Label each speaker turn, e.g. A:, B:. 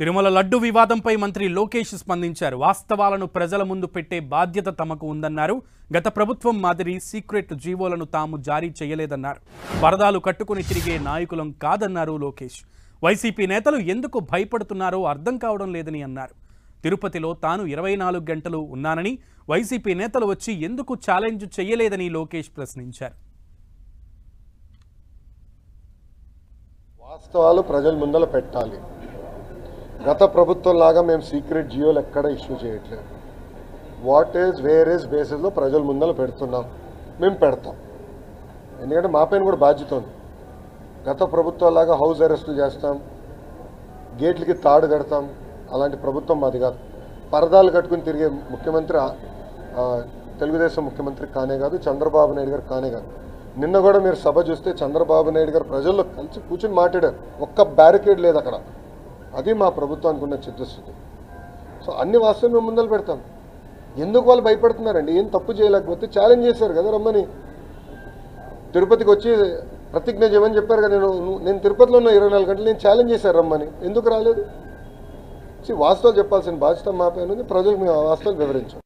A: తిరుమల లడ్డు వివాదంపై మంత్రి లోకేష్ స్పందించారు. వాస్తవాలను ప్రజల ముందు పెట్టే బాధ్యత తమకు ఉందన్నారు. గత ప్రభుత్వం మాదిరి సీక్రెట్ జీవోలను తాము జారీ చేయలేదన్నారు. పరదాలు కట్టుకుని తిరిగే నాయకులం కాదన్నారు లోకేష్. వైసీపీ నేతలు ఎందుకు భయపడుతున్నారో అర్థం కావడం లేదని అన్నారు. తిరుపతిలో తాను 24 గంటలు ఉన్నానని, వైసీపీ నేతలు వచ్చి ఎందుకు ఛాలెంజ్ చేయలేదని లోకేష్ ప్రశ్నించారు.
B: వాస్తవాలు ప్రజల ముందల పెట్టాలి. గత ప్రభుత్వంలాగా మేము సీక్రెట్ జియోలు ఎక్కడ ఇష్యూ చేయట్లేదు. వాట్ ఈజ్ వేర్ ఈజ్ బేసిస్లో ప్రజల ముందల పెడుతున్నాం, మేము పెడతాం. ఎందుకంటే మా పైన కూడా బాధ్యత ఉంది. గత ప్రభుత్వంలాగా హౌస్ అరెస్టులు చేస్తాం, గేట్లకి తాడు కడతాం, అలాంటి ప్రభుత్వం మాది కాదు. పరదాలు కట్టుకుని తిరిగే ముఖ్యమంత్రి తెలుగుదేశం ముఖ్యమంత్రి కానే కాదు, చంద్రబాబు నాయుడు గారు కానే కాదు. నిన్న కూడా మీరు సభ చూస్తే చంద్రబాబు నాయుడు గారు ప్రజల్లో కలిసి కూర్చుని మాట్లాడారు. ఒక్క బ్యారికేడ్ లేదు అక్కడ. అది మా ప్రభుత్వానికి ఉన్న చిత్తశుద్ధి. సో అన్ని వాస్తవం మేము ముందలు పెడతాం. ఎందుకు వాళ్ళు భయపడుతున్నారండి? ఏం తప్పు చేయలేకపోతే ఛాలెంజ్ చేశారు కదా రమ్మని. తిరుపతికి వచ్చి ప్రతిజ్ఞ చేయమని చెప్పారు కదా. నేను తిరుపతిలో ఉన్న 24 గంటలు నేను ఛాలెంజ్ చేశారు రమ్మని. ఎందుకు రాలేదు? వాస్తవాలు చెప్పాల్సిన బాధ్యత మా పైన ఉంది. ప్రజలకు మేము వాస్తవాలు వివరించాం.